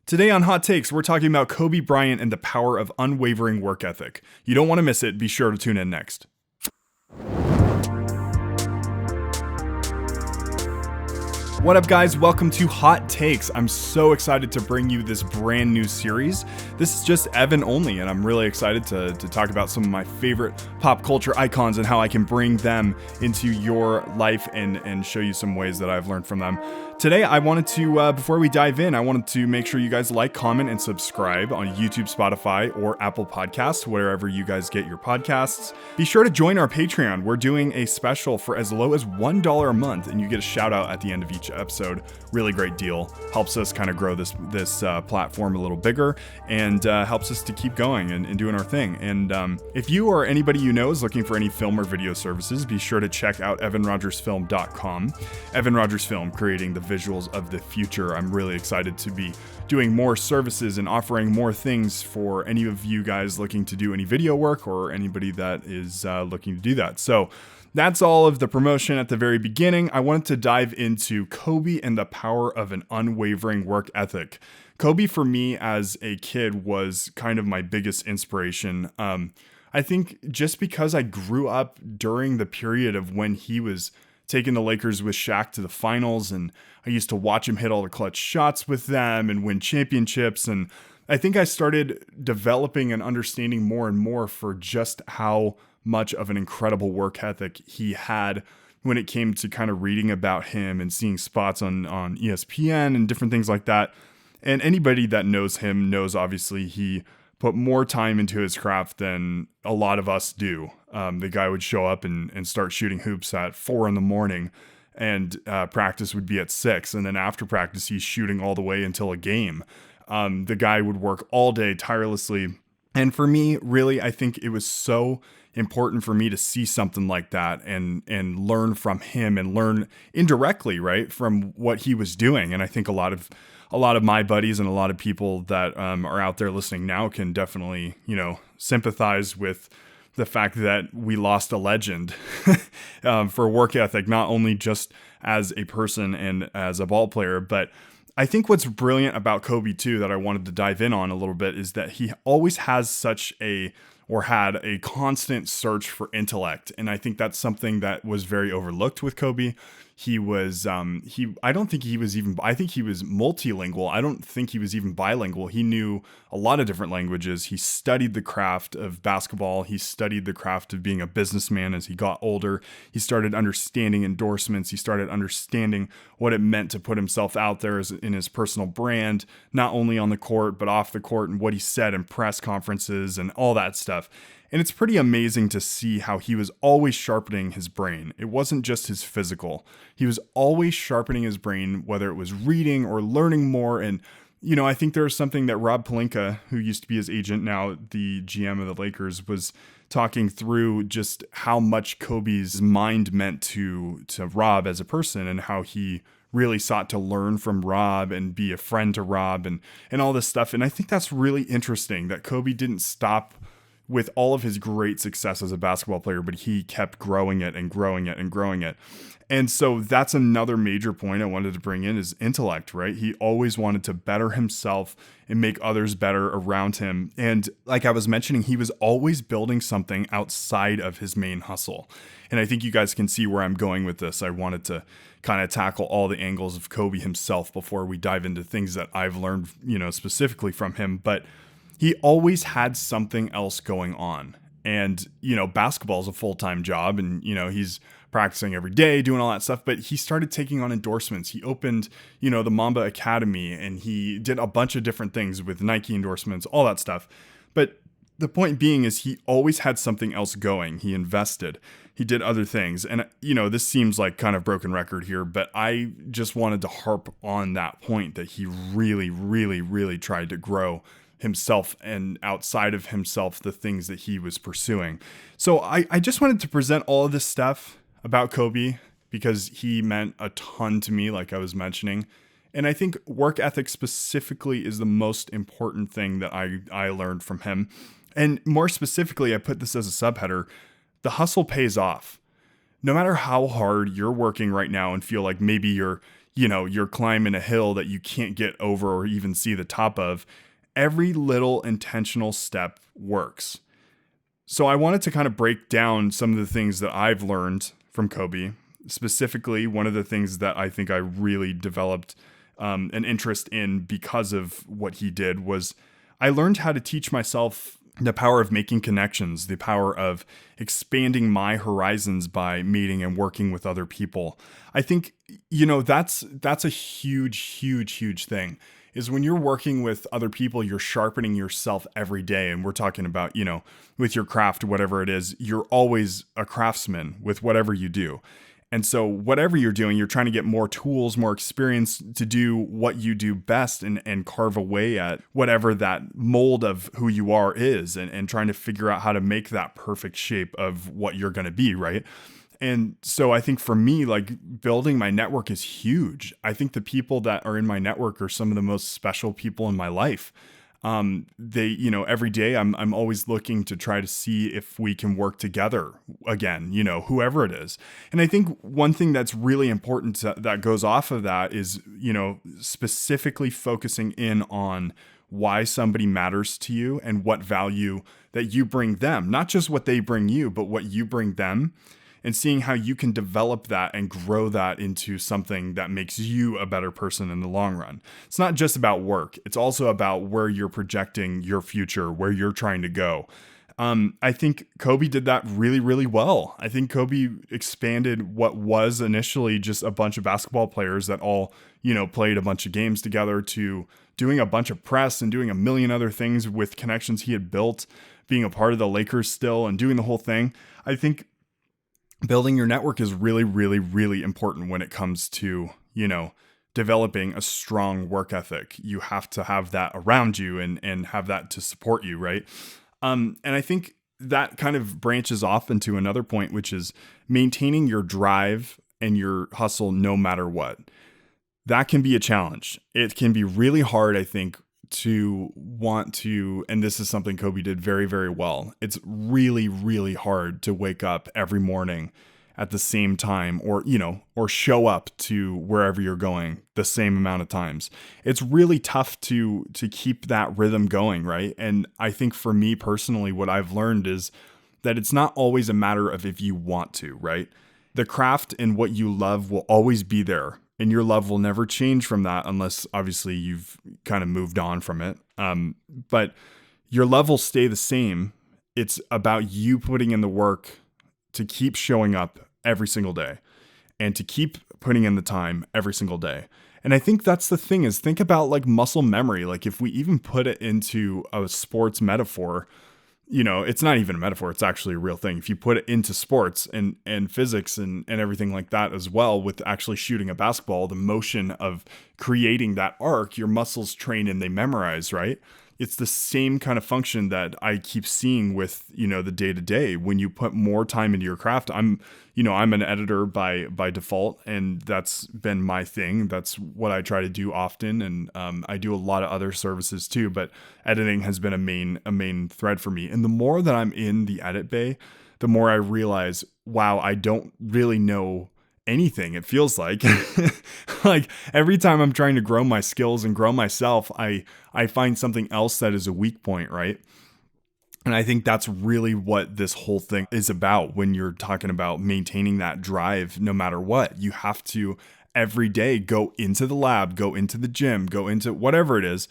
Today on Hot Takes, we're talking about Kobe Bryant and the power of unwavering work ethic. You don't want to miss it. Be sure to tune in next. What up, guys? Welcome to Hot Takes. I'm so excited to bring you this brand new series. This is just Evan only, and I'm really excited to talk about some of my favorite pop culture icons and how I can bring them into your life and show you some ways that I've learned from them. Today, I wanted to, before we dive in, I wanted to make sure you guys like, comment, and subscribe on YouTube, Spotify, or Apple Podcasts, wherever you guys get your podcasts. Be sure to join our Patreon. We're doing a special for as low as $1 a month, and you get a shout out at the end of each episode. Really great deal. Helps us kind of grow this platform a little bigger, and helps us to keep going and doing our thing. And if you or anybody you know is looking for any film or video services, be sure to check out evanrogersfilm.com. Evan Rogers Film, creating the visuals of the future. I'm really excited to be doing more services and offering more things for any of you guys looking to do any video work or anybody that is looking to do that. So that's all of the promotion at the very beginning. I wanted to dive into Kobe and the power of an unwavering work ethic. Kobe, for me as a kid, was kind of my biggest inspiration. I think just because I grew up during the period of when he was taking the Lakers with Shaq to the finals, and I used to watch him hit all the clutch shots with them and win championships. And I think I started developing an understanding more and more for just how much of an incredible work ethic he had when it came to kind of reading about him and seeing spots on ESPN and different things like that. And anybody that knows him knows, obviously, he put more time into his craft than a lot of us do. The guy would show up and start shooting hoops at 4 a.m, and practice would be at 6. And then after practice, he's shooting all the way until a game. The guy would work all day tirelessly. And for me, really, I think it was so important for me to see something like that and learn from him and learn indirectly, right, from what he was doing. And I think a lot of my buddies and a lot of people that are out there listening now can definitely, sympathize with the fact that we lost a legend for work ethic, not only just as a person and as a ball player, but I think what's brilliant about Kobe too, that I wanted to dive in on a little bit, is that he always has had a constant search for intellect. And I think that's something that was very overlooked with Kobe. He was, I think he was multilingual. I don't think he was even bilingual. He knew a lot of different languages. He studied the craft of basketball. He studied the craft of being a businessman as he got older. He started understanding endorsements. He started understanding what it meant to put himself out there in his personal brand, not only on the court, but off the court, and what he said in press conferences and all that stuff. And it's pretty amazing to see how he was always sharpening his brain. It wasn't just his physical. He was always sharpening his brain, whether it was reading or learning more. And, I think there's something that Rob Pelinka, who used to be his agent, now the GM of the Lakers, was talking through just how much Kobe's mind meant to Rob as a person, and how he really sought to learn from Rob and be a friend to Rob and all this stuff. And I think that's really interesting that Kobe didn't stop with all of his great success as a basketball player, but he kept growing it and growing it and growing it. And so that's another major point I wanted to bring in, is intellect, right? He always wanted to better himself and make others better around him. And like I was mentioning, he was always building something outside of his main hustle. And I think you guys can see where I'm going with this. I wanted to kind of tackle all the angles of Kobe himself before we dive into things that I've learned, specifically from him. But he always had something else going on. And, basketball is a full-time job, and, he's practicing every day, doing all that stuff. But he started taking on endorsements. He opened, the Mamba Academy, and he did a bunch of different things with Nike endorsements, all that stuff. But the point being is he always had something else going. He invested. He did other things. And, this seems like kind of broken record here, but I just wanted to harp on that point, that he really, really, really tried to grow himself and outside of himself the things that he was pursuing. So I just wanted to present all of this stuff about Kobe because he meant a ton to me, like I was mentioning. And I think work ethic specifically is the most important thing that I learned from him. And more specifically, I put this as a subheader: the hustle pays off. No matter how hard you're working right now and feel like maybe you're you're climbing a hill that you can't get over or even see the top of. Every little intentional step works. So I wanted to kind of break down some of the things that I've learned from Kobe. Specifically, one of the things that I think I really developed an interest in because of what he did was I learned how to teach myself the power of making connections, the power of expanding my horizons by meeting and working with other people. I think, that's a huge thing, is when you're working with other people, you're sharpening yourself every day. And we're talking about, with your craft, whatever it is, you're always a craftsman with whatever you do. And so whatever you're doing, you're trying to get more tools, more experience to do what you do best and carve away at whatever that mold of who you are is, and trying to figure out how to make that perfect shape of what you're going to be, right? And so I think for me, like, building my network is huge. I think the people that are in my network are some of the most special people in my life. Every day I'm always looking to try to see if we can work together again, whoever it is. And I think one thing that's really important that goes off of that is, specifically focusing in on why somebody matters to you and what value that you bring them, not just what they bring you, but what you bring them. And seeing how you can develop that and grow that into something that makes you a better person in the long run. It's not just about work. It's also about where you're projecting your future, where you're trying to go. I think Kobe did that really, really well. I think Kobe expanded what was initially just a bunch of basketball players that all, played a bunch of games together to doing a bunch of press and doing a million other things with connections he had built, being a part of the Lakers still and doing the whole thing. I think building your network is really, really, really important when it comes to, developing a strong work ethic. You have to have that around you and have that to support you, right? And I think that kind of branches off into another point, which is maintaining your drive and your hustle no matter what. That can be a challenge. It can be really hard, I think, to want to, and this is something Kobe did very, very well. It's really, really hard to wake up every morning at the same time or show up to wherever you're going the same amount of times. It's really tough to keep that rhythm going, right? And I think for me personally, what I've learned is that it's not always a matter of if you want to, right? The craft and what you love will always be there. And your love will never change from that unless obviously you've kind of moved on from it. But your love will stay the same. It's about you putting in the work to keep showing up every single day and to keep putting in the time every single day. And I think that's the thing, is think about like muscle memory. Like if we even put it into a sports metaphor, it's not even a metaphor. It's actually a real thing. If you put it into sports and physics and everything like that as well, with actually shooting a basketball, the motion of creating that arc, your muscles train and they memorize, right? It's the same kind of function that I keep seeing with, the day to day. When you put more time into your craft, I'm an editor by default, and that's been my thing. That's what I try to do often. And I do a lot of other services too, but editing has been a main thread for me. And the more that I'm in the edit bay, the more I realize, wow, I don't really know anything. It feels like like every time I'm trying to grow my skills and grow myself, I find something else that is a weak point, right? And I think that's really what this whole thing is about. When you're talking about maintaining that drive no matter what, you have to every day go into the lab, go into the gym, go into whatever it is,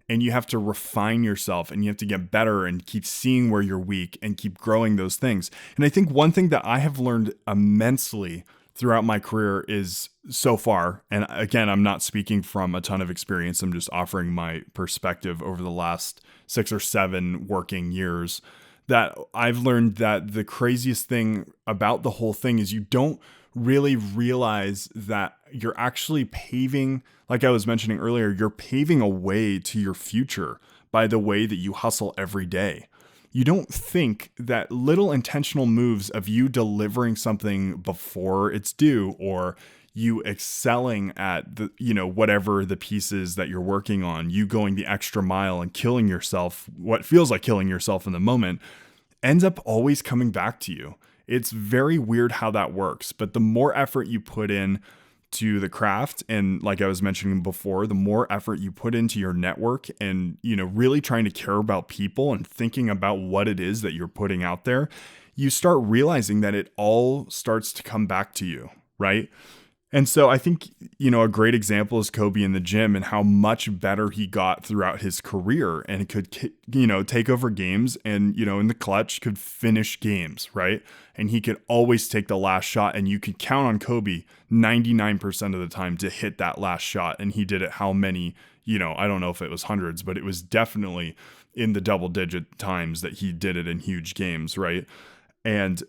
and you have to refine yourself and you have to get better and keep seeing where you're weak and keep growing those things. And I think one thing that I have learned immensely throughout my career is so far, and again, I'm not speaking from a ton of experience, I'm just offering my perspective over the last 6 or 7 working years, that I've learned that the craziest thing about the whole thing is you don't really realize that you're actually paving, like I was mentioning earlier, you're paving a way to your future by the way that you hustle every day. You don't think that little intentional moves of you delivering something before it's due, or you excelling at the, whatever the pieces that you're working on, you going the extra mile and killing yourself, what feels like killing yourself in the moment, ends up always coming back to you. It's very weird how that works, but the more effort you put in, to the craft. And like I was mentioning before, the more effort you put into your network and, really trying to care about people and thinking about what it is that you're putting out there, you start realizing that it all starts to come back to you, right? And so I think, a great example is Kobe in the gym and how much better he got throughout his career and could, take over games and, in the clutch could finish games, right? And he could always take the last shot, and you could count on Kobe 99% of the time to hit that last shot. And he did it how many, I don't know if it was hundreds, but it was definitely in the double digit times that he did it in huge games, right? And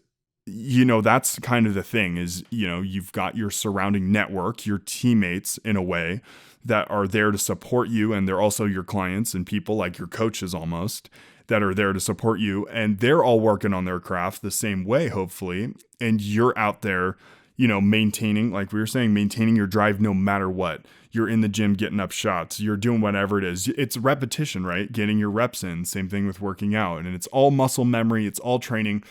that's kind of the thing is, you've got your surrounding network, your teammates in a way that are there to support you. And they're also your clients and people like your coaches almost that are there to support you. And they're all working on their craft the same way, hopefully. And you're out there, maintaining, like we were saying, maintaining your drive no matter what. You're in the gym getting up shots. You're doing whatever it is. It's repetition, right? Getting your reps in. Same thing with working out. And it's all muscle memory. It's all training.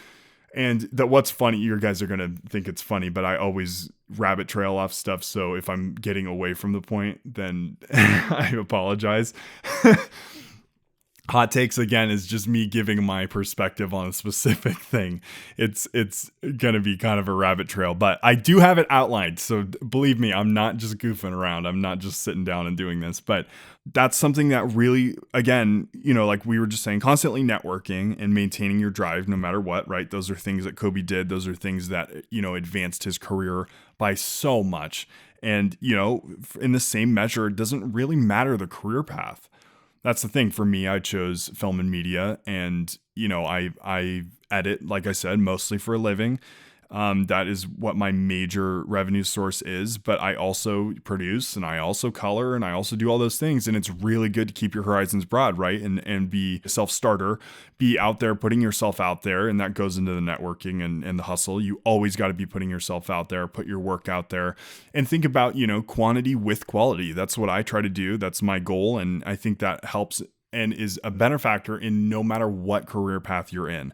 And what's funny, you guys are going to think it's funny, but I always rabbit trail off stuff. So if I'm getting away from the point, then I apologize. Hot takes, again, is just me giving my perspective on a specific thing. It's going to be kind of a rabbit trail, but I do have it outlined. So believe me, I'm not just goofing around. I'm not just sitting down and doing this, but that's something that really, again, like we were just saying, constantly networking and maintaining your drive no matter what, right? Those are things that Kobe did. Those are things that, advanced his career by so much. And, in the same measure, it doesn't really matter the career path. That's the thing for me. I chose film and media, and I edit, like I said, mostly for a living. That is what my major revenue source is, but I also produce and I also color and I also do all those things. And it's really good to keep your horizons broad, right? And be a self-starter, be out there, putting yourself out there. And that goes into the networking and the hustle. You always got to be putting yourself out there, put your work out there, and think about, quantity with quality. That's what I try to do. That's my goal. And I think that helps and is a benefactor in no matter what career path you're in.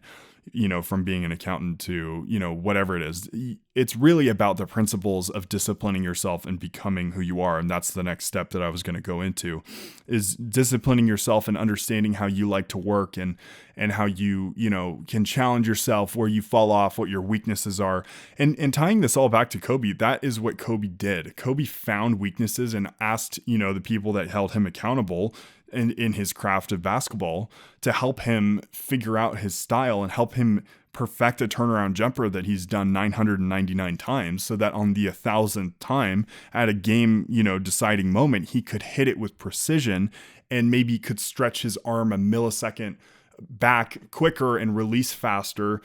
From being an accountant to, whatever it is. It's really about the principles of disciplining yourself and becoming who you are. And that's the next step that I was going to go into, is disciplining yourself and understanding how you like to work and how you, can challenge yourself, where you fall off, what your weaknesses are. And tying this all back to Kobe, that is what Kobe did. Kobe found weaknesses and asked, the people that held him accountable in his craft of basketball to help him figure out his style and help him perfect a turnaround jumper that he's done 999 times, so that on the 1,000th time at a game, deciding moment, he could hit it with precision and maybe could stretch his arm a millisecond back quicker and release faster.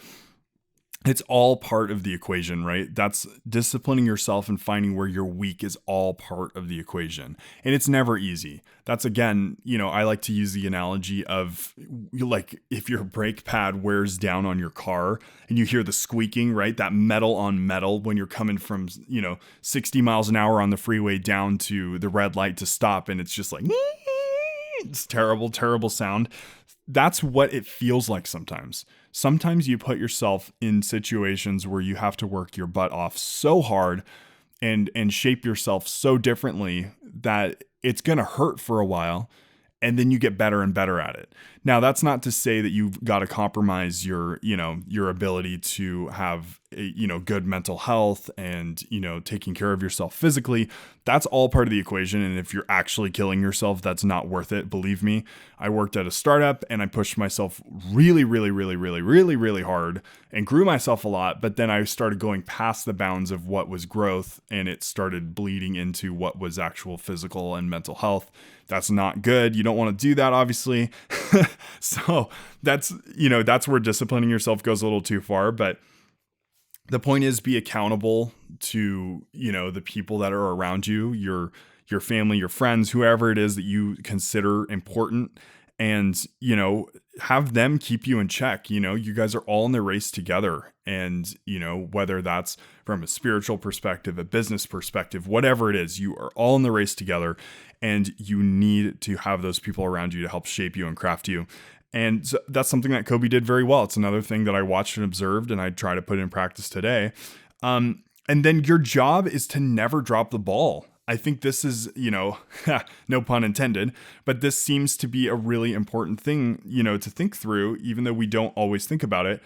It's all part of the equation, right? That's disciplining yourself and finding where you're weak is all part of the equation. And it's never easy. That's, again, I like to use the analogy of, like, if your brake pad wears down on your car and you hear the squeaking, right? That metal on metal when you're coming from, 60 miles an hour on the freeway down to the red light to stop. And it's just like, it's terrible, terrible sound. That's what it feels like sometimes. Sometimes you put yourself in situations where you have to work your butt off so hard and shape yourself so differently that it's going to hurt for a while, and then you get better and better at it. Now, that's not to say that you've got to compromise your ability to have good mental health and, taking care of yourself physically. That's all part of the equation. And if you're actually killing yourself, that's not worth it. Believe me, I worked at a startup and I pushed myself really, really, really, really, really, really hard and grew myself a lot. But then I started going past the bounds of what was growth, and it started bleeding into what was actual physical and mental health. That's not good. You don't want to do that, obviously. So that's where disciplining yourself goes a little too far. But the point is, be accountable to, the people that are around you, your family, your friends, whoever it is that you consider important, and, have them keep you in check. You guys are all in the race together. And, whether that's from a spiritual perspective, a business perspective, whatever it is, you are all in the race together, and you need to have those people around you to help shape you and craft you. And so that's something that Kobe did very well. It's another thing that I watched and observed, and I try to put in practice today. And then your job is to never drop the ball. I think this is, no pun intended, but this seems to be a really important thing, to think through, even though we don't always think about it.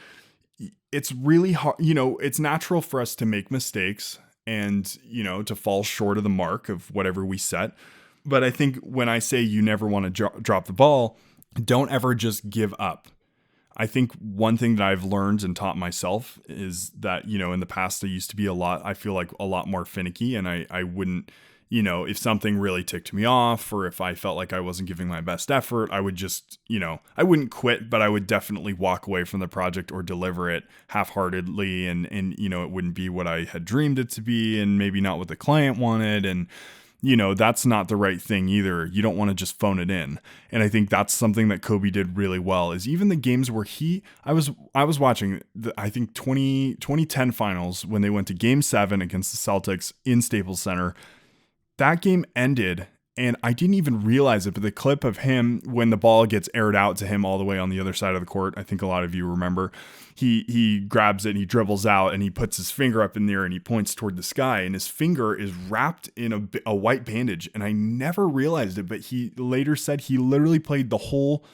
It's really hard, it's natural for us to make mistakes and, to fall short of the mark of whatever we set. But I think when I say you never want to drop the ball, don't ever just give up. I think one thing that I've learned and taught myself is that, in the past, I used to be a lot more finicky, and I wouldn't, if something really ticked me off, or if I felt like I wasn't giving my best effort, I would just, I wouldn't quit, but I would definitely walk away from the project or deliver it half-heartedly. And, it wouldn't be what I had dreamed it to be, and maybe not what the client wanted. And, that's not the right thing either. You don't want to just phone it in. And I think that's something that Kobe did really well, is even the games where I was watching I think 2010 finals when they went to game 7 against the Celtics in Staples Center. That game ended and I didn't even realize it, but the clip of him when the ball gets aired out to him all the way on the other side of the court, I think a lot of you remember, he grabs it and he dribbles out and he puts his finger up in the air and he points toward the sky, and his finger is wrapped in a white bandage. And I never realized it, but he later said he literally played the whole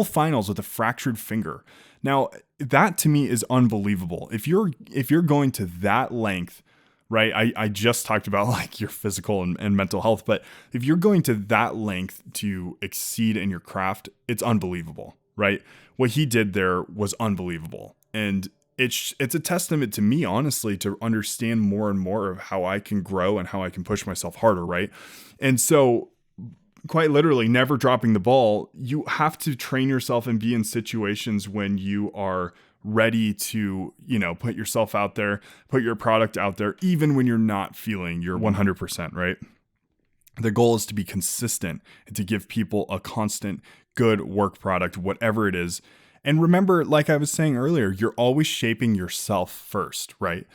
finals with a fractured finger. Now, that to me is unbelievable. If you're going to that length, right? I just talked about like your physical and mental health, but if you're going to that length to exceed in your craft, it's unbelievable, right? What he did there was unbelievable. And it's a testament to me, honestly, to understand more and more of how I can grow and how I can push myself harder, right? And so quite literally, never dropping the ball, you have to train yourself and be in situations when you are ready to, put yourself out there, put your product out there, even when you're not feeling your 100%, right? The goal is to be consistent and to give people a constant good work product, whatever it is. And remember, like I was saying earlier, you're always shaping yourself first, right?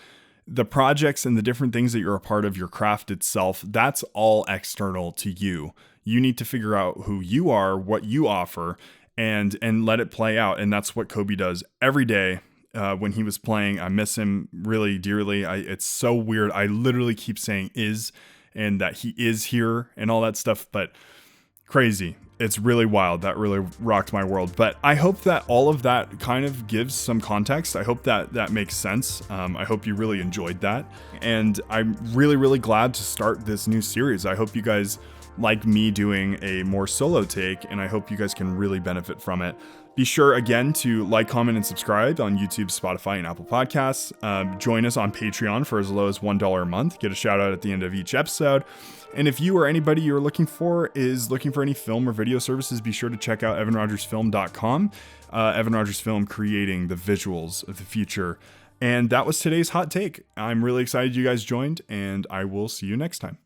The projects and the different things that you're a part of, your craft itself, that's all external to you. You need to figure out who you are, what you offer, and let it play out. And that's what Kobe does every day. When he was playing, I miss him really dearly. It's so weird. I literally keep saying is, and that he is here and all that stuff, but crazy. It's really wild. That really rocked my world. But I hope that all of that kind of gives some context. I hope that makes sense. I hope you really enjoyed that. And I'm really, really glad to start this new series. I hope you guys like me doing a more solo take, and I hope you guys can really benefit from it. Be sure, again, to like, comment, and subscribe on YouTube, Spotify, and Apple Podcasts. Join us on Patreon for as low as $1 a month. Get a shout out at the end of each episode. And if you or anybody you're looking for is looking for any film or video services, be sure to check out evanrogersfilm.com. Evan Rogers Film, creating the visuals of the future. And that was today's hot take. I'm really excited you guys joined, and I will see you next time.